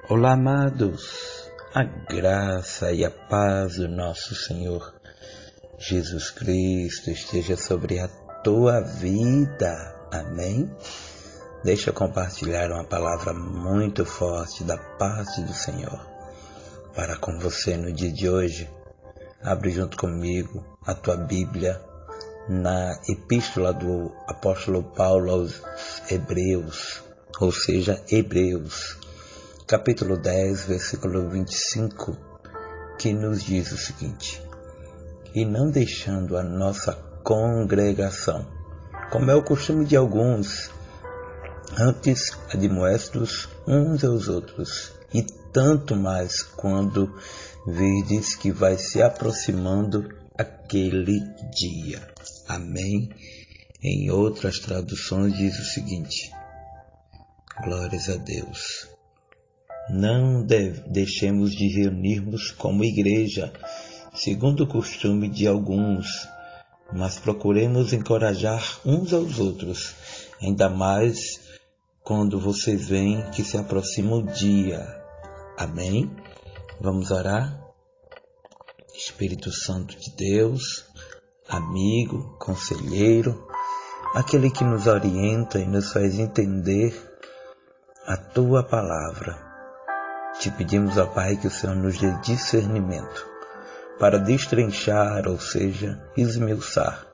Olá, amados, a graça e a paz do nosso Senhor Jesus Cristo esteja sobre a tua vida, amém? Deixa eu compartilhar uma palavra muito forte da parte do Senhor para com você no dia de hoje. Abre junto comigo a tua Bíblia na epístola do apóstolo Paulo aos Hebreus, ou seja, Hebreus, capítulo 10, versículo 25, que nos diz o seguinte: E não deixando a nossa congregação, como é o costume de alguns, antes admoestos uns aos outros, e tanto mais quando virdes que vai se aproximando aquele dia. Amém? Em outras traduções diz o seguinte: glórias a Deus. Não deixemos de reunirmos como igreja, segundo o costume de alguns, mas procuremos encorajar uns aos outros, ainda mais quando vocês veem que se aproxima o dia. Amém? Vamos orar? Espírito Santo de Deus, amigo, conselheiro, aquele que nos orienta e nos faz entender a tua palavra. Te pedimos, ó Pai, que o Senhor nos dê discernimento para destrinchar, ou seja, esmiuçar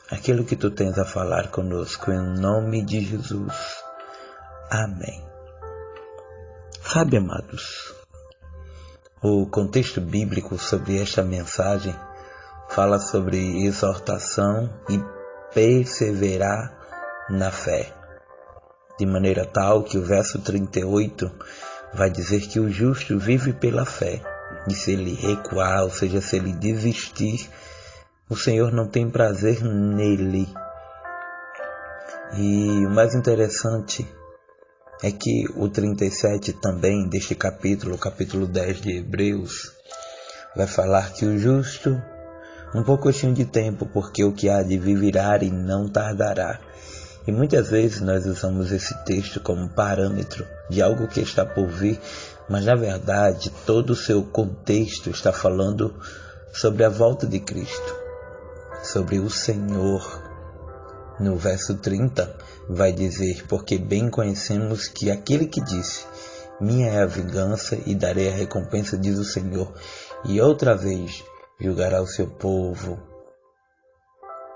aquilo que tu tens a falar conosco, em nome de Jesus. Amém. Sabe, amados, o contexto bíblico sobre esta mensagem fala sobre exortação e perseverar na fé, de maneira tal que o verso 38 vai dizer que o justo vive pela fé, e se ele recuar, ou seja, se ele desistir, o Senhor não tem prazer nele. E o mais interessante é que o 37 também deste capítulo, capítulo 10 de Hebreus, vai falar que o justo, um pouquinho de tempo, porque o que há de vir virá e não tardará. E muitas vezes nós usamos esse texto como parâmetro de algo que está por vir, mas na verdade todo o seu contexto está falando sobre a volta de Cristo, sobre o Senhor. No verso 30 vai dizer: porque bem conhecemos que aquele que disse, minha é a vingança e darei a recompensa, diz o Senhor, e outra vez julgará o seu povo.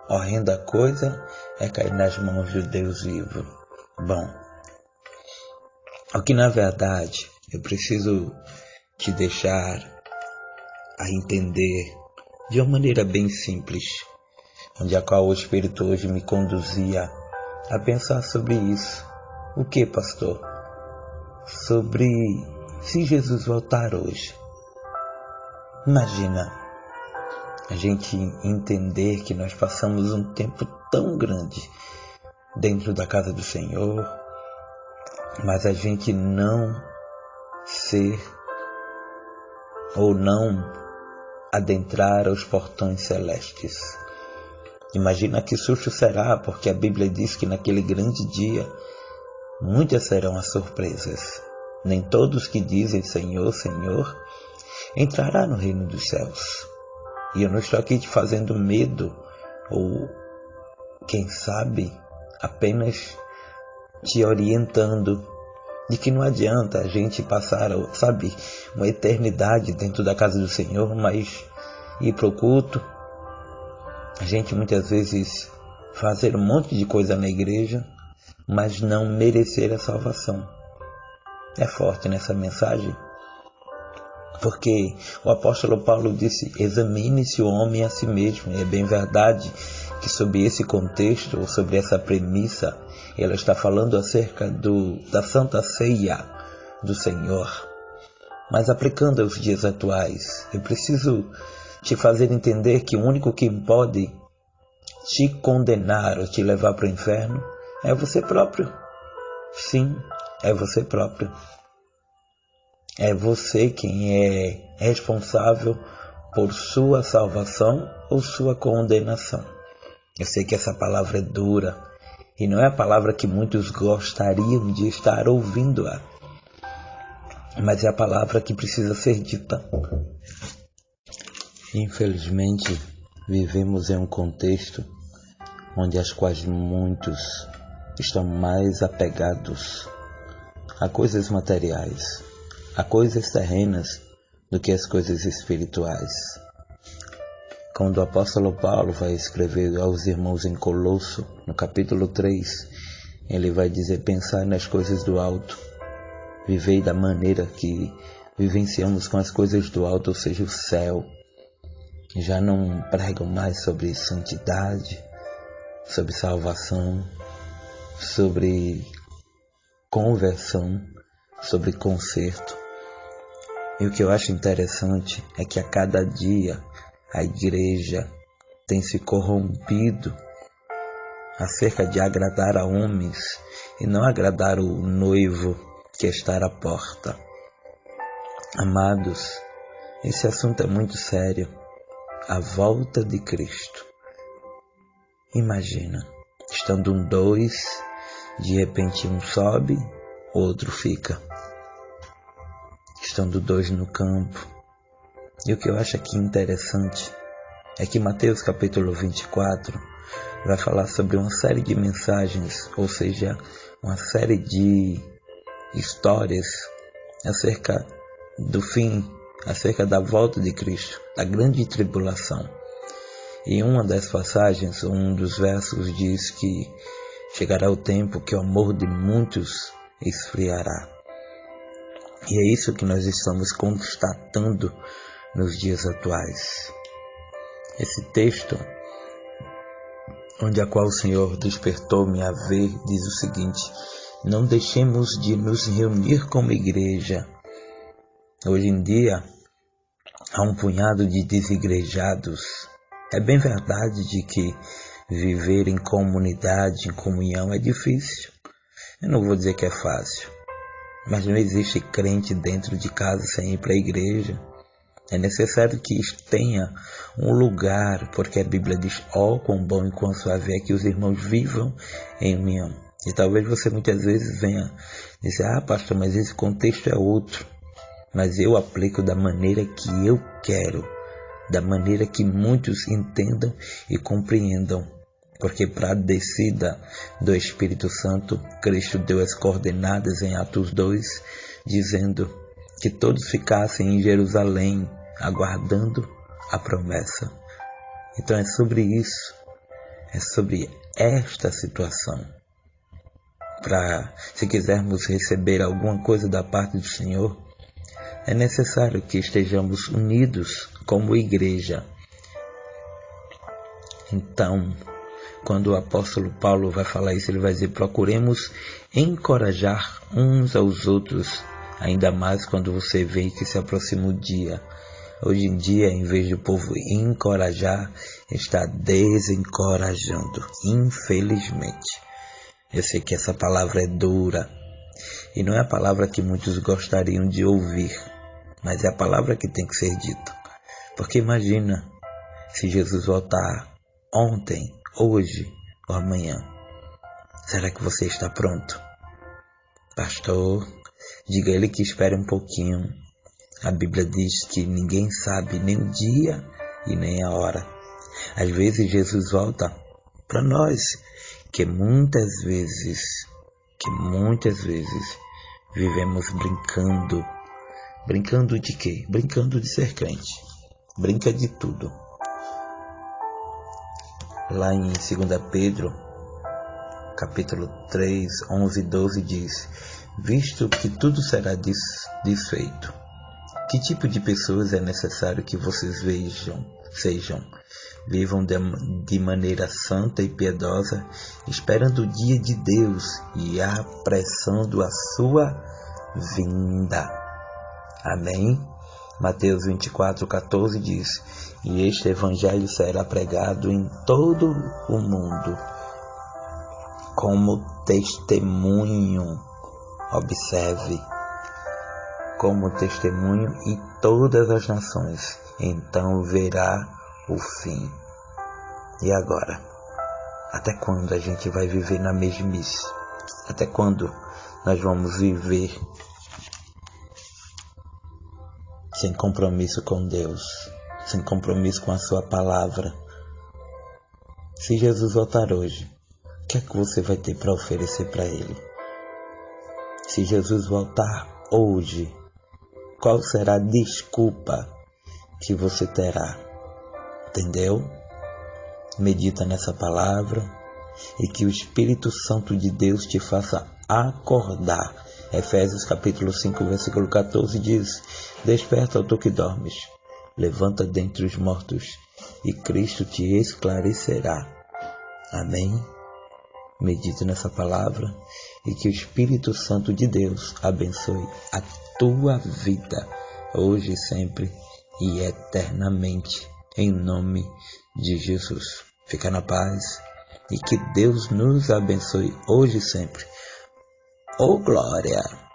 Horrenda coisa é cair nas mãos de Deus vivo. Bom, o que na verdade eu preciso te deixar a entender de uma maneira bem simples, onde a qual o Espírito hoje me conduzia a pensar sobre isso. O que, pastor? Sobre se Jesus voltar hoje. Imagina a gente entender que nós passamos um tempo tão grande dentro da casa do Senhor, mas a gente não ser ou não adentrar aos portões celestes. Imagina que susto será, porque a Bíblia diz que naquele grande dia muitas serão as surpresas. Nem todos que dizem Senhor, Senhor entrará no reino dos céus. E eu não estou aqui te fazendo medo, ou quem sabe apenas te orientando de que não adianta a gente passar, sabe, uma eternidade dentro da casa do Senhor, mas ir para o culto, a gente muitas vezes fazer um monte de coisa na igreja, mas não merecer a salvação. É forte nessa mensagem, porque o apóstolo Paulo disse: examine-se o homem a si mesmo. E é bem verdade que sob esse contexto, ou sobre essa premissa, ela está falando acerca da Santa Ceia do Senhor. Mas aplicando aos dias atuais, eu preciso te fazer entender que o único que pode te condenar ou te levar para o inferno é você próprio. Sim, é você próprio. É você quem é responsável por sua salvação ou sua condenação. Eu sei que essa palavra é dura e não é a palavra que muitos gostariam de estar ouvindo. mas é a palavra que precisa ser dita. Infelizmente, vivemos em um contexto onde as quais muitos estão mais apegados a coisas materiais, a coisas terrenas, do que as coisas espirituais. Quando o apóstolo Paulo vai escrever aos irmãos em Colosso, no capítulo 3, ele vai dizer: pensar nas coisas do alto, viver da maneira que vivenciamos com as coisas do alto, ou seja, o céu. Já não pregam mais sobre santidade, sobre salvação, sobre conversão, sobre conserto. E o que eu acho interessante é que a cada dia a igreja tem se corrompido acerca de agradar a homens e não agradar o noivo que está à porta. Amados, esse assunto é muito sério. A volta de Cristo. Imagina, estando dois, de repente um sobe, outro fica. Estando dois no campo. E o que eu acho aqui interessante é que Mateus capítulo 24 vai falar sobre uma série de mensagens, ou seja, uma série de histórias acerca do fim, acerca da volta de Cristo, da grande tribulação. E em uma das passagens, um dos versos diz que chegará o tempo que o amor de muitos esfriará. E é isso que nós estamos constatando nos dias atuais. Esse texto, onde a qual o Senhor despertou-me a ver, diz o seguinte: não deixemos de nos reunir como igreja. Hoje em dia, há um punhado de desigrejados. É bem verdade de que viver em comunidade, em comunhão é difícil. Eu não vou dizer que é fácil, mas não existe crente dentro de casa sem ir para a igreja. É necessário que tenha um lugar, porque a Bíblia diz: ó, quão bom e quão suave é que os irmãos vivam em união. E talvez você muitas vezes venha dizer: ah, pastor, mas esse contexto é outro. Mas eu aplico da maneira que eu quero, da maneira que muitos entendam e compreendam. Porque para a descida do Espírito Santo, Cristo deu as coordenadas em Atos 2, dizendo que todos ficassem em Jerusalém, aguardando a promessa. Então é sobre isso, é sobre esta situação. Se quisermos receber alguma coisa da parte do Senhor, é necessário que estejamos unidos como igreja. Então, quando o apóstolo Paulo vai falar isso, ele vai dizer: procuremos encorajar uns aos outros, ainda mais quando você vê que se aproxima o dia. Hoje em dia, em vez de o povo encorajar, está desencorajando, infelizmente. Eu sei que essa palavra é dura, e não é a palavra que muitos gostariam de ouvir, mas é a palavra que tem que ser dita. Porque imagina, se Jesus voltar ontem, hoje ou amanhã, será que você está pronto? Pastor, diga a ele que espere um pouquinho. A Bíblia diz que ninguém sabe nem o dia e nem a hora. Às vezes Jesus volta para nós, que muitas vezes vivemos brincando. Brincando de quê? Brincando de ser crente. Brinca de tudo. Lá em 2 Pedro, capítulo 3, 11 e 12 diz: visto que tudo será desfeito, que tipo de pessoas é necessário que vocês sejam? Vivam de maneira santa e piedosa, esperando o dia de Deus e apressando a sua vinda. Amém? Mateus 24:14 diz: e este evangelho será pregado em todo o mundo como testemunho. Observe, como testemunho em todas as nações, então verá o fim. E agora? Até quando a gente vai viver na mesmice? Até quando nós vamos viver sem compromisso com Deus, sem compromisso com a sua palavra. Se Jesus voltar hoje, o que é que você vai ter para oferecer para Ele? Se Jesus voltar hoje, qual será a desculpa que você terá? Entendeu? Medita nessa palavra e que o Espírito Santo de Deus te faça acordar. Efésios capítulo 5, versículo 14 diz: Desperta, ó tu que dormes, levanta dentre os mortos, e Cristo te esclarecerá. Amém? Medite nessa palavra e que o Espírito Santo de Deus abençoe a tua vida, hoje, sempre e eternamente, em nome de Jesus. Fica na paz e que Deus nos abençoe hoje e sempre. Oh glória!